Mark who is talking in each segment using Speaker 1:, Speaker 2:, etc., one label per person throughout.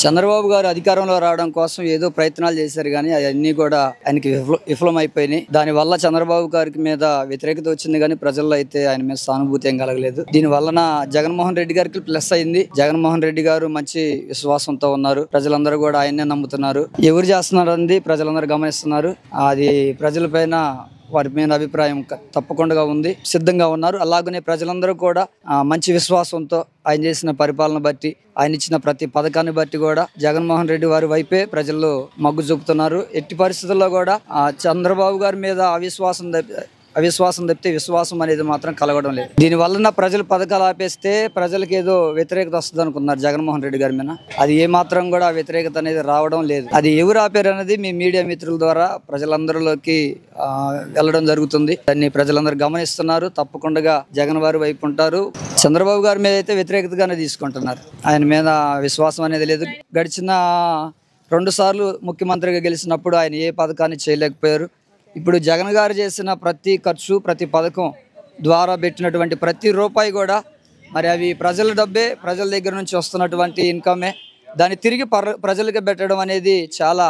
Speaker 1: చంద్రబాబు గారు అధికారంలో రావడం కోసం ఏదో ప్రయత్నాలు చేశారు కానీ అవన్నీ కూడా ఆయనకి విఫలమైపోయినాయి. దానివల్ల చంద్రబాబు గారికి మీద వ్యతిరేకత వచ్చింది కానీ ప్రజల్లో అయితే ఆయన మీద సానుభూతి ఏం కలగలేదు. దీని వలన జగన్మోహన్ రెడ్డి గారికి ప్లస్ అయింది. జగన్మోహన్ రెడ్డి గారు మంచి విశ్వాసంతో ఉన్నారు. ప్రజలందరూ కూడా ఆయన్నే నమ్ముతున్నారు. ఎవరు చేస్తున్నారని ప్రజలందరూ గమనిస్తున్నారు. అది ప్రజలపైన వారి మీద అభిప్రాయం తప్పకుండా ఉంది. సిద్ధంగా ఉన్నారు. అలాగనే ప్రజలందరూ కూడా మంచి విశ్వాసంతో ఆయన చేసిన పరిపాలన బట్టి, ఆయన ఇచ్చిన ప్రతి పథకాన్ని బట్టి కూడా జగన్మోహన్ రెడ్డి వారి వైపే ప్రజలు మొగ్గు చూపుతున్నారు. ఎట్టి పరిస్థితుల్లో కూడా చంద్రబాబు గారి మీద అవిశ్వాసం తప్పితే విశ్వాసం అనేది మాత్రం కలగడం లేదు. దీని వలన ప్రజలు పథకాలు ఆపేస్తే ప్రజలకు ఏదో వ్యతిరేకత వస్తుంది అనుకున్నారు జగన్మోహన్ రెడ్డి గారి మీద. అది ఏ మాత్రం కూడా వ్యతిరేకత అనేది రావడం లేదు. అది ఎవరు ఆపారు అనేది మీ మీడియా మిత్రుల ద్వారా ప్రజలందరిలోకి వెళ్ళడం జరుగుతుంది. దాన్ని ప్రజలందరూ గమనిస్తున్నారు. తప్పకుండా జగన్ వారి వైపు ఉంటారు. చంద్రబాబు గారి మీద అయితే వ్యతిరేకతగానే తీసుకుంటున్నారు. ఆయన మీద విశ్వాసం అనేది లేదు. గడిచిన 2 సార్లు ముఖ్యమంత్రిగా గెలిచినప్పుడు ఆయన ఏ పథకాన్ని చేయలేకపోయారు. ఇప్పుడు జగన్ గారు చేసిన ప్రతి ఖర్చు, ప్రతి పథకం ద్వారా పెట్టినటువంటి ప్రతి రూపాయి కూడా మరి అవి ప్రజల డబ్బే, ప్రజల దగ్గర నుంచి వస్తున్నటువంటి ఇన్కమే. దాన్ని తిరిగి ప్రజలకి పెట్టడం అనేది చాలా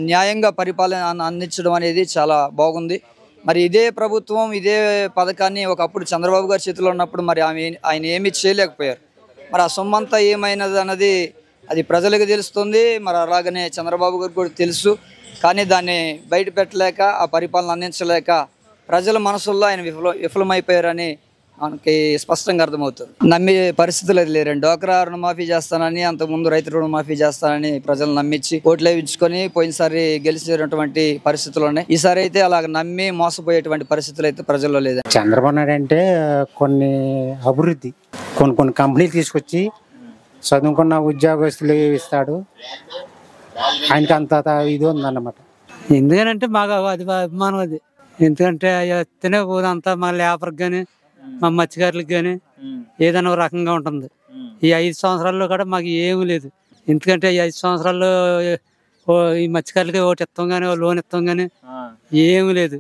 Speaker 1: న్యాయంగా పరిపాలన అందించడం అనేది చాలా బాగుంది. మరి ఇదే ప్రభుత్వం ఇదే పథకాన్ని ఒకప్పుడు చంద్రబాబు గారి చేతిలో ఉన్నప్పుడు మరి ఆయన ఏమీ చేయలేకపోయారు. మరి ఆ సొమ్మంతా ఏమైనది అన్నది అది ప్రజలకు తెలుస్తుంది. మరి అలాగనే చంద్రబాబు గారికి కూడా తెలుసు. కానీ దాన్ని బయట పెట్టలేక, ఆ పరిపాలన అందించలేక ప్రజల మనసుల్లో ఆయన విఫలమైపోయారని మనకి స్పష్టంగా అర్థమవుతుంది. నమ్మే పరిస్థితులు అది లేరండి. డోక్రా రుణమాఫీ చేస్తానని, అంతకుముందు రైతు రుణమాఫీ చేస్తానని ప్రజలు నమ్మించి ఓట్లు వేయించుకొని పోయినసారి గెలిచినటువంటి పరిస్థితులు ఉన్నాయి. ఈసారి అయితే అలాగ నమ్మి మోసపోయేటువంటి పరిస్థితులు అయితే ప్రజల్లో లేదు.
Speaker 2: చంద్రబాబు నాయుడు అంటే కొన్ని అభివృద్ధి కొన్ని కంపెనీలు తీసుకొచ్చి చదువుకున్న ఉద్యోగస్తులు ఇస్తాడు. ఆయనకి అంత ఇది ఉందన్నమాట.
Speaker 3: ఎందుకనంటే మాకు అది అభిమానం. అది ఎందుకంటే తినే అంతా మా లేబర్కి కానీ మా మత్స్యకారులకు కానీ ఏదైనా రకంగా ఉంటుంది. ఈ 5 సంవత్సరాల్లో కూడా మాకు ఏమీ లేదు. ఎందుకంటే ఈ 5 సంవత్సరాల్లో ఈ మత్స్యకారులకి ఒకటి ఇస్తాం కానీ లోన్ ఇస్తాం కానీ ఏమీ లేదు.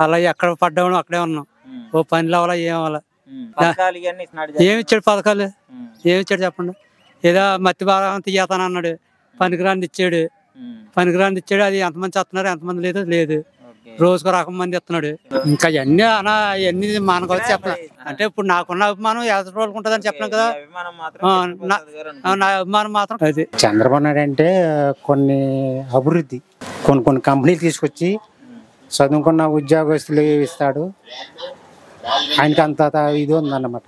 Speaker 3: అలా ఎక్కడ పడ్డామో అక్కడే ఉన్నాం. ఓ పని అవ్వాలా ఏం అవ్వాలా. ఏమి ఇచ్చాడు పథకాలు? ఏమి ఇచ్చాడు చెప్పండి. ఏదో మత్తి బాగా తీయతాను అన్నాడు, పనికిరాంది ఇచ్చాడు. అది ఎంతమంది చేస్తున్నారు, ఎంతమంది లేదు. రోజుకు రకం మంది ఇస్తున్నాడు. ఇంకా అవన్నీ మనకు వచ్చి చెప్పలే. అంటే ఇప్పుడు నాకున్న అభిమానం 50 రోజులకు ఉంటుందని చెప్పలేం కదా. నా అభిమానం మాత్రం అది.
Speaker 2: చంద్రబాబు నాయుడు అంటే కొన్ని అభివృద్ధి కొన్ని కంపెనీలు తీసుకొచ్చి చదువుకున్న ఉద్యోగస్తులు ఇస్తాడు. ఆయనకి అంత ఇది ఉందన్నమాట.